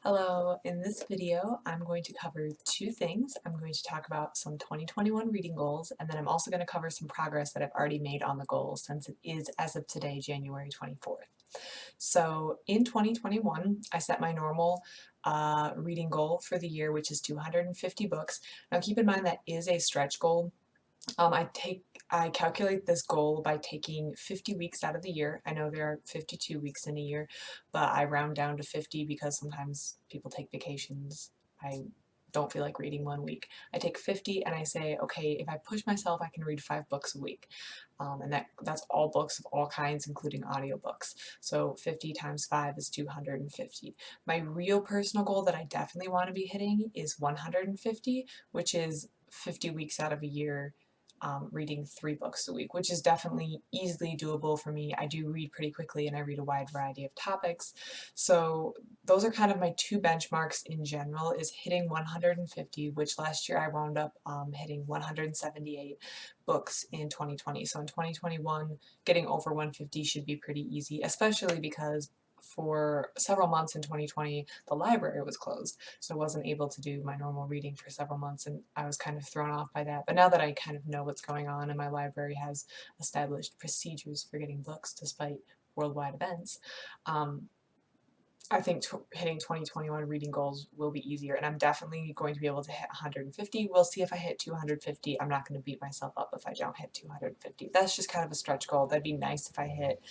Hello, in this video I'm going to cover two things. I'm going to talk about some 2021 reading goals, and then I'm also going to cover some progress that I've already made on the goals since it is, as of today, January 24th. So in 2021, I set my normal reading goal for the year, which is 250 books. Now keep in mind that is a stretch goal. I calculate this goal by taking 50 weeks out of the year. I know there are 52 weeks in a year, but I round down to 50 because sometimes people take vacations. I don't feel like reading one week. I take 50 and I say, okay, if I push myself, I can read 5 books a week. And that's all books of all kinds, including audiobooks. So 50 times 5 is 250. My real personal goal that I definitely want to be hitting is 150, which is 50 weeks out of a year, reading 3 books a week, which is definitely easily doable for me. I do read pretty quickly and I read a wide variety of topics. So those are kind of my two benchmarks in general, is hitting 150, which last year I wound up hitting 178 books in 2020. So in 2021, getting over 150 should be pretty easy, especially because for several months in 2020, the library was closed, so I wasn't able to do my normal reading for several months, and I was kind of thrown off by that. But now that I kind of know what's going on and my library has established procedures for getting books despite worldwide events, I think hitting 2021 reading goals will be easier, and I'm definitely going to be able to hit 150. We'll see if I hit 250. I'm not going to beat myself up if I don't hit 250. That's just kind of a stretch goal. That'd be nice if I hit.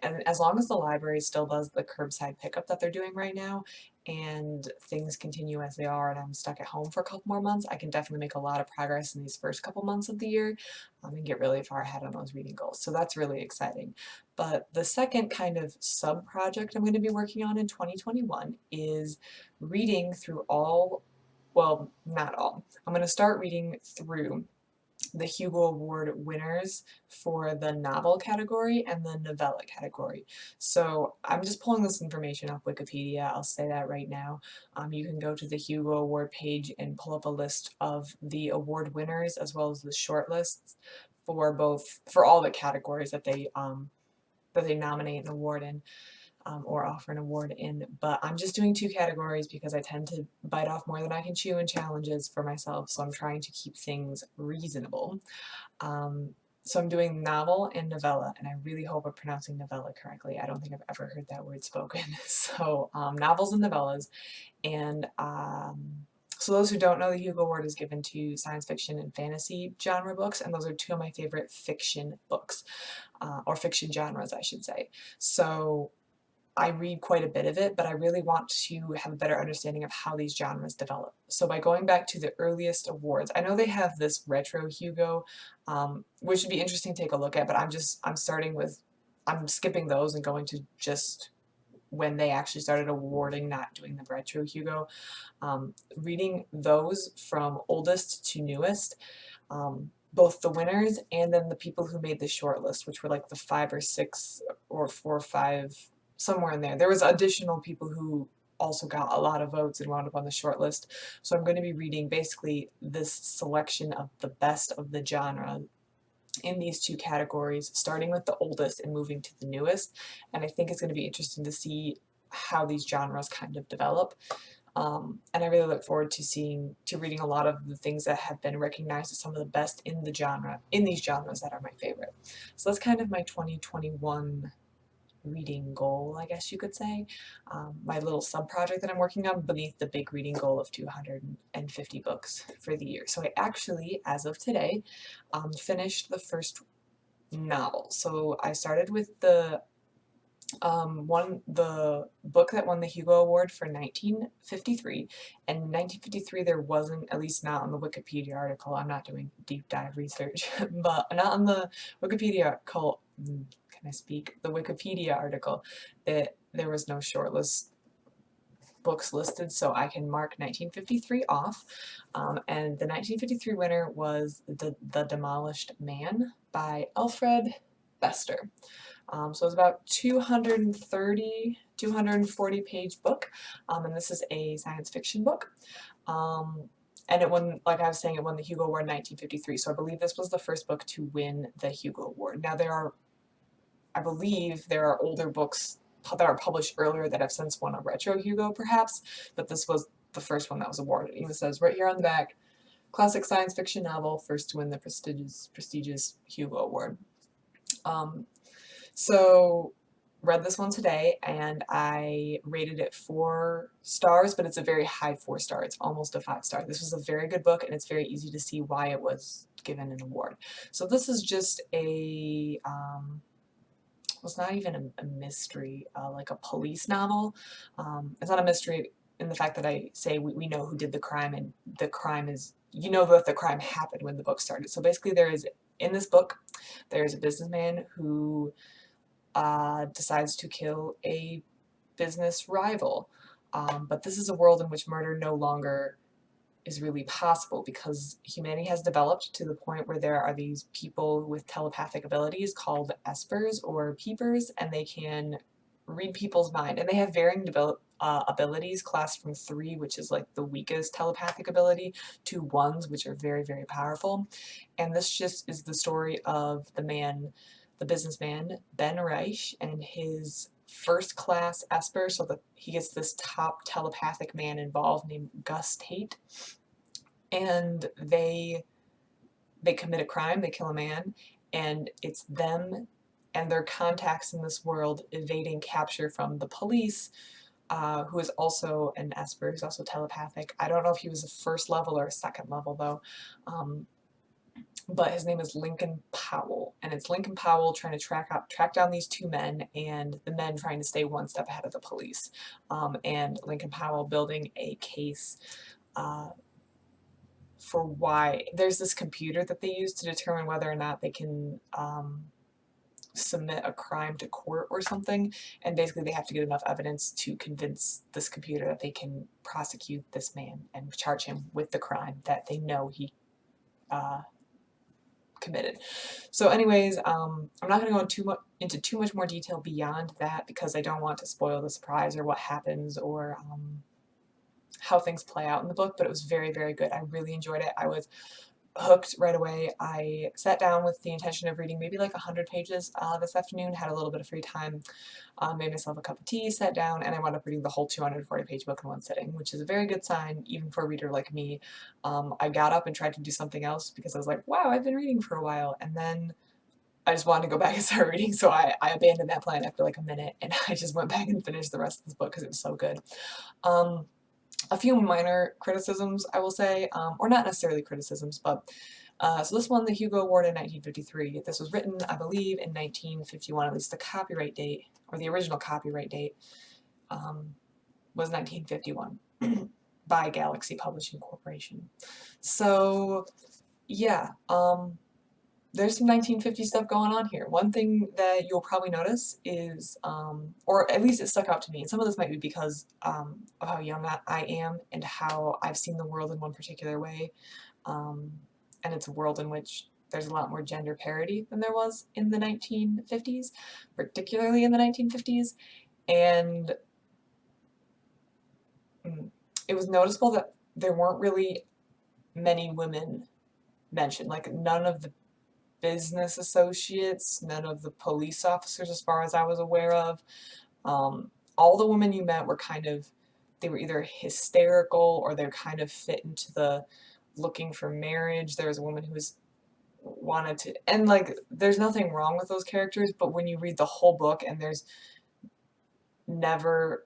And as long as the library still does the curbside pickup that they're doing right now, and things continue as they are, and I'm stuck at home for a couple more months, I can definitely make a lot of progress in these first couple months of the year, and get really far ahead on those reading goals. So that's really exciting. But the second kind of sub-project I'm going to be working on in 2021 is reading through all, well, not all. I'm going to start reading through the Hugo Award winners for the novel category and the novella category. So I'm just pulling this information off Wikipedia, I'll say that right now. You can go to the Hugo Award page and pull up a list of the award winners as well as the short lists for all the categories that they nominate an award in, or offer an award in. But I'm just doing 2 categories because I tend to bite off more than I can chew in challenges for myself, so I'm trying to keep things reasonable. So I'm doing novel and novella, and I really hope I'm pronouncing novella correctly. I don't think I've ever heard that word spoken. So novels and novellas, and so those who don't know, the Hugo Award is given to science fiction and fantasy genre books, and those are two of my favorite fiction books, or fiction genres, I should say. So I read quite a bit of it, but I really want to have a better understanding of how these genres develop. So by going back to the earliest awards, I know they have this retro Hugo, which would be interesting to take a look at, but I'm skipping those and going to just when they actually started awarding, not doing the retro Hugo. Reading those from oldest to newest, both the winners and then the people who made the short list, which were like the 5 or 6 or 4 or 5, somewhere in there. There was additional people who also got a lot of votes and wound up on the short list. So I'm going to be reading basically this selection of the best of the genre in these 2 categories, starting with the oldest and moving to the newest. And I think it's going to be interesting to see how these genres kind of develop. And I really look forward to reading a lot of the things that have been recognized as some of the best in these genres that are my favorite. So that's kind of my 2021 reading goal, I guess you could say. My little sub-project that I'm working on beneath the big reading goal of 250 books for the year. So I actually, as of today, finished the first novel. So I started with the book that won the Hugo Award for 1953. And in 1953 there wasn't, at least not on the Wikipedia article, I'm not doing deep dive research, but not on the Wikipedia article, can I speak? The Wikipedia article, that there was no shortlist books listed, so I can mark 1953 off. And the 1953 winner was The Demolished Man by Alfred Bester. So it's about 240 page book, and this is a science fiction book. And it won, like I was saying, it won the Hugo Award in 1953, so I believe this was the first book to win the Hugo Award. Now I believe there are older books that were published earlier that have since won a retro Hugo perhaps, but this was the first one that was awarded. It even says right here on the back, classic science fiction novel, first to win the prestigious Hugo Award. So read this one today and I rated it 4 stars, but it's a very high 4 star. It's almost a 5 star. This was a very good book and it's very easy to see why it was given an award. So this is just a, it's not even a mystery, like a police novel. It's not a mystery in the fact that I say we know who did the crime and the crime is, you know that the crime happened when the book started. So basically in this book, there's a businessman who decides to kill a business rival. But this is a world in which murder no longer is really possible because humanity has developed to the point where there are these people with telepathic abilities called espers or peepers, and they can read people's mind. And they have varying abilities, classed from 3, which is like the weakest telepathic ability, to 1s, which are very, very powerful. And this just is the story of the businessman, Ben Reich, and his first class Esper, so that he gets this top telepathic man involved named Gus Tate, and they commit a crime, they kill a man, and it's them and their contacts in this world evading capture from the police, who is also an Esper, who's also telepathic. I don't know if he was a first level or a second level though. But his name is Lincoln Powell, and it's Lincoln Powell trying to track down these 2 men, and the men trying to stay one step ahead of the police, and Lincoln Powell building a case for why there's this computer that they use to determine whether or not they can submit a crime to court or something, and basically they have to get enough evidence to convince this computer that they can prosecute this man and charge him with the crime that they know he committed. So anyways, I'm not going to go into too much more detail beyond that because I don't want to spoil the surprise or what happens or how things play out in the book, but it was very, very good. I really enjoyed it. I was hooked right away. I sat down with the intention of reading maybe like 100 pages this afternoon, had a little bit of free time, made myself a cup of tea, sat down, and I wound up reading the whole 240-page book in one sitting, which is a very good sign, even for a reader like me. I got up and tried to do something else because I was like, wow, I've been reading for a while, and then I just wanted to go back and start reading, so I abandoned that plan after like a minute, and I just went back and finished the rest of this book because it was so good. A few minor criticisms, I will say, or not necessarily criticisms, but so this won the Hugo Award in 1953. This was written, I believe, in 1951, at least the copyright date, or the original copyright date, was 1951 by Galaxy Publishing Corporation. So, yeah, there's some 1950s stuff going on here. One thing that you'll probably notice is, or at least it stuck out to me, and some of this might be because of how young I am and how I've seen the world in one particular way, and it's a world in which there's a lot more gender parity than there was in the 1950s, particularly in the 1950s, and it was noticeable that there weren't really many women mentioned, like none of the business associates, none of the police officers as far as I was aware of. All the women you met were they were either hysterical or they're kind of fit into the looking for marriage. There was a woman who wanted to, and like there's nothing wrong with those characters, but when you read the whole book and there's never,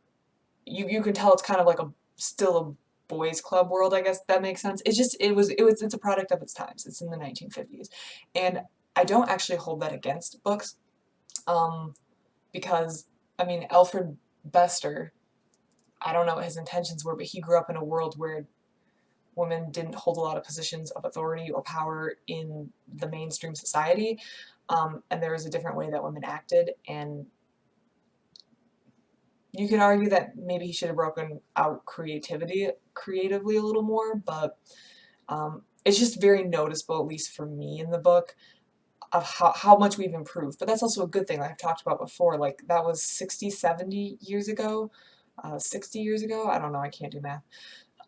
you can tell it's kind of like still a boys club world, I guess that makes sense. It's a product of its times. It's in the 1950s. And I don't actually hold that against books, because, I mean, Alfred Bester, I don't know what his intentions were, but he grew up in a world where women didn't hold a lot of positions of authority or power in the mainstream society, and there was a different way that women acted, and you could argue that maybe he should have broken out creatively a little more, but it's just very noticeable, at least for me in the book, of how much we've improved. But that's also a good thing, like I've talked about before, like that was 60, 70 years ago, 60 years ago, I don't know, I can't do math.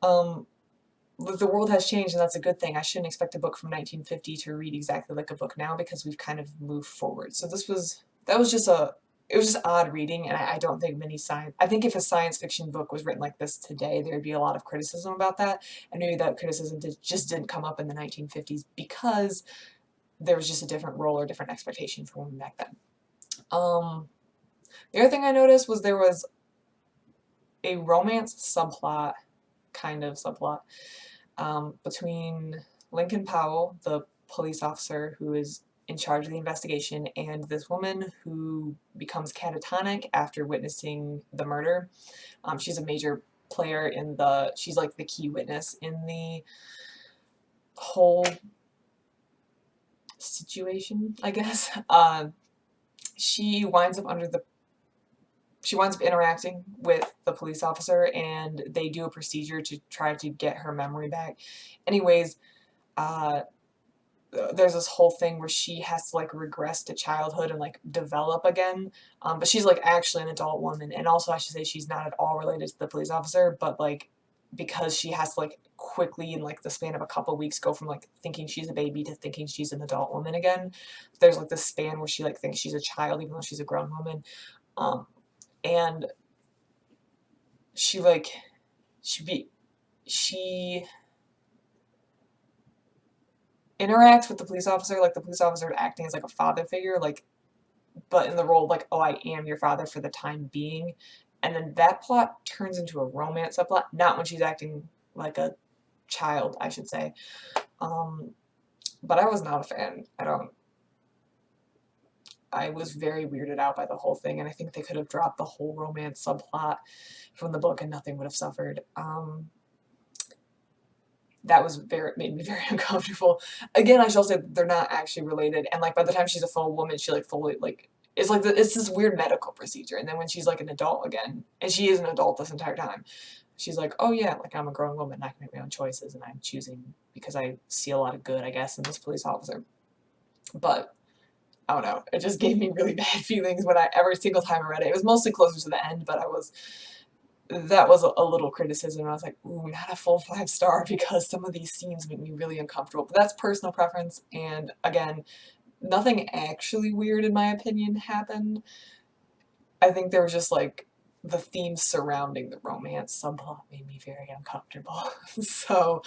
The world has changed and that's a good thing. I shouldn't expect a book from 1950 to read exactly like a book now because we've kind of moved forward. So that was just it was just odd reading, and I don't think many science, I think if a science fiction book was written like this today, there would be a lot of criticism about that, and maybe that criticism just didn't come up in the 1950s because there was just a different role or different expectation for women back then. The other thing I noticed was there was a romance subplot, kind of subplot, between Lincoln Powell, the police officer who is in charge of the investigation, and this woman who becomes catatonic after witnessing the murder. She's a major player in she's like the key witness in the whole situation, I guess. She winds up interacting with the police officer, and they do a procedure to try to get her memory back. Anyways, there's this whole thing where she has to like regress to childhood and like develop again, but she's like actually an adult woman, and also I should say she's not at all related to the police officer, but like because she has to like quickly in like the span of a couple weeks go from like thinking she's a baby to thinking she's an adult woman again. There's like this span where she like thinks she's a child even though she's a grown woman, and she like she interacts with the police officer like the police officer acting as like a father figure, like, but in the role of like, oh, I am your father for the time being. And then that plot turns into a romance subplot, not when she's acting like a child, I should say. But I was not a fan. I was very weirded out by the whole thing, and I think they could have dropped the whole romance subplot from the book and nothing would have suffered. That made me very uncomfortable. Again, I shall say that they're not actually related, and like by the time she's a full woman, she like fully like it's like it's this weird medical procedure, and then when she's like an adult again, and she is an adult this entire time, she's like, oh yeah, like I'm a grown woman, and I can make my own choices, and I'm choosing because I see a lot of good, I guess, in this police officer. But I don't know, it just gave me really bad feelings every single time I read it. It was mostly closer to the end, but that was a little criticism. I was like, ooh, not a full 5-star because some of these scenes make me really uncomfortable. But that's personal preference, and again, nothing actually weird in my opinion happened. I think there was just like the themes surrounding the romance subplot made me very uncomfortable. So,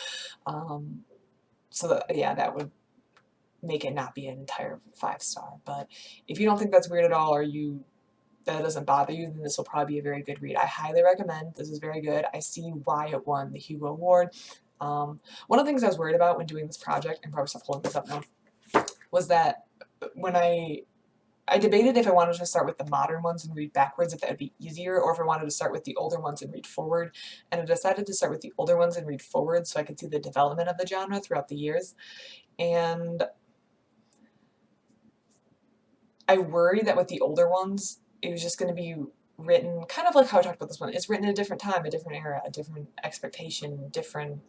yeah, that would make it not be an entire 5-star. But if you don't think that's weird at all, or that doesn't bother you, then this will probably be a very good read. I highly recommend. This is very good. I see why it won the Hugo Award. One of the things I was worried about when doing this project, and probably stop pulling this up now, was that when I debated if I wanted to start with the modern ones and read backwards, if that would be easier, or if I wanted to start with the older ones and read forward. And I decided to start with the older ones and read forward so I could see the development of the genre throughout the years. And I worry that with the older ones, it was just going to be written kind of like how I talked about this one. It's written in a different time, a different era, a different expectation, different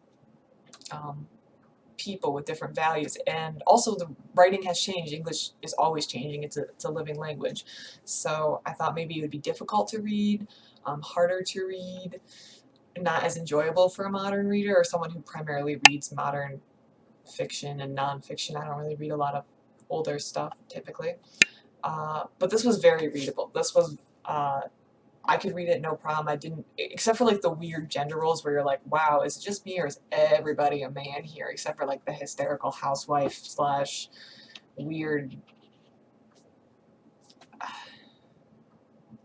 people with different values, and also the writing has changed. English is always changing. It's a living language. So I thought maybe it would be difficult to read, harder to read, not as enjoyable for a modern reader or someone who primarily reads modern fiction and nonfiction. I don't really read a lot of older stuff typically. But this was very readable. This was, I could read it no problem. I didn't, except for like the weird gender roles where you're like, wow, is it just me or is everybody a man here? Except for like the hysterical housewife slash weird,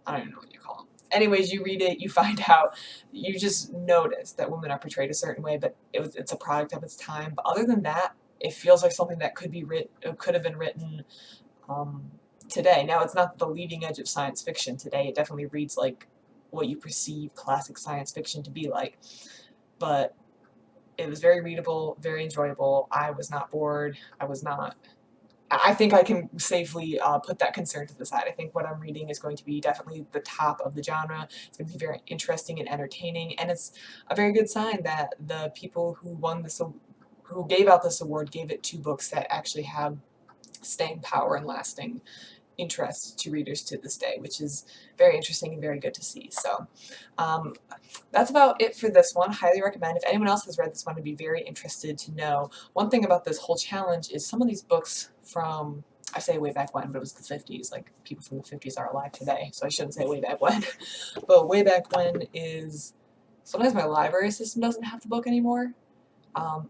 I don't even know what you call them. Anyways, you read it, you find out, you just notice that women are portrayed a certain way, but it's a product of its time. But other than that, it feels like something that could have been written today. Now, it's not the leading edge of science fiction today. It definitely reads like what you perceive classic science fiction to be like. But it was very readable, very enjoyable. I was not bored. I think I can safely put that concern to the side. I think what I'm reading is going to be definitely the top of the genre. It's going to be very interesting and entertaining, and it's a very good sign that the people who gave out this award gave it to books that actually have staying power and lasting interest to readers to this day, which is very interesting and very good to see. So that's about it for this one. Highly recommend. If anyone else has read this one, I'd be very interested to know. One thing about this whole challenge is some of these books from I say way back when, but it was the 50s. Like, people from the 50s are alive today, so I shouldn't say way back when. But way back when is sometimes my library system doesn't have the book anymore.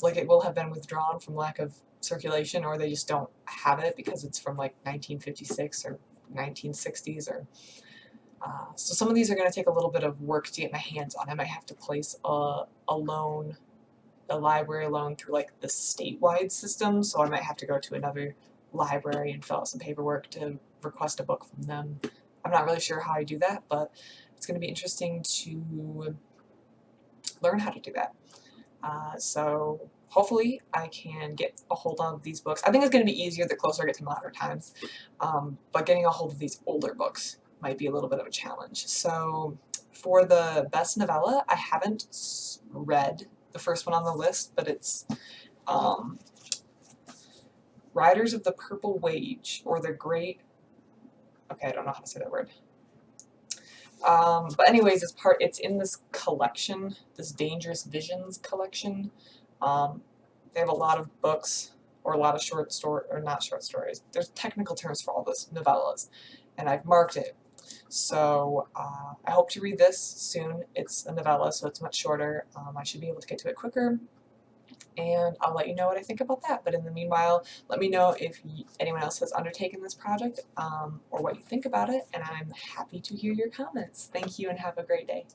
Like, it will have been withdrawn from lack of circulation, or they just don't have it because it's from like 1956 or 1960s, or so some of these are going to take a little bit of work to get my hands on. I might have to place a library loan through like the statewide system, so I might have to go to another library and fill out some paperwork to request a book from them. I'm not really sure how I do that, but it's going to be interesting to learn how to do that. So hopefully I can get a hold of these books. I think it's going to be easier the closer I get to modern times, but getting a hold of these older books might be a little bit of a challenge. So for the best novella, I haven't read the first one on the list, but it's Riders of the Purple Wage, or the Great... Okay, I don't know how to say that word. But anyways, it's in this collection, this Dangerous Visions collection. They have a lot of books, or a lot of short story, or not short stories. There's technical terms for all this, novellas, and I've marked it. So I hope to read this soon. It's a novella, so it's much shorter. I should be able to get to it quicker, and I'll let you know what I think about that. But in the meanwhile, let me know if anyone else has undertaken this project, or what you think about it, and I'm happy to hear your comments. Thank you, and have a great day.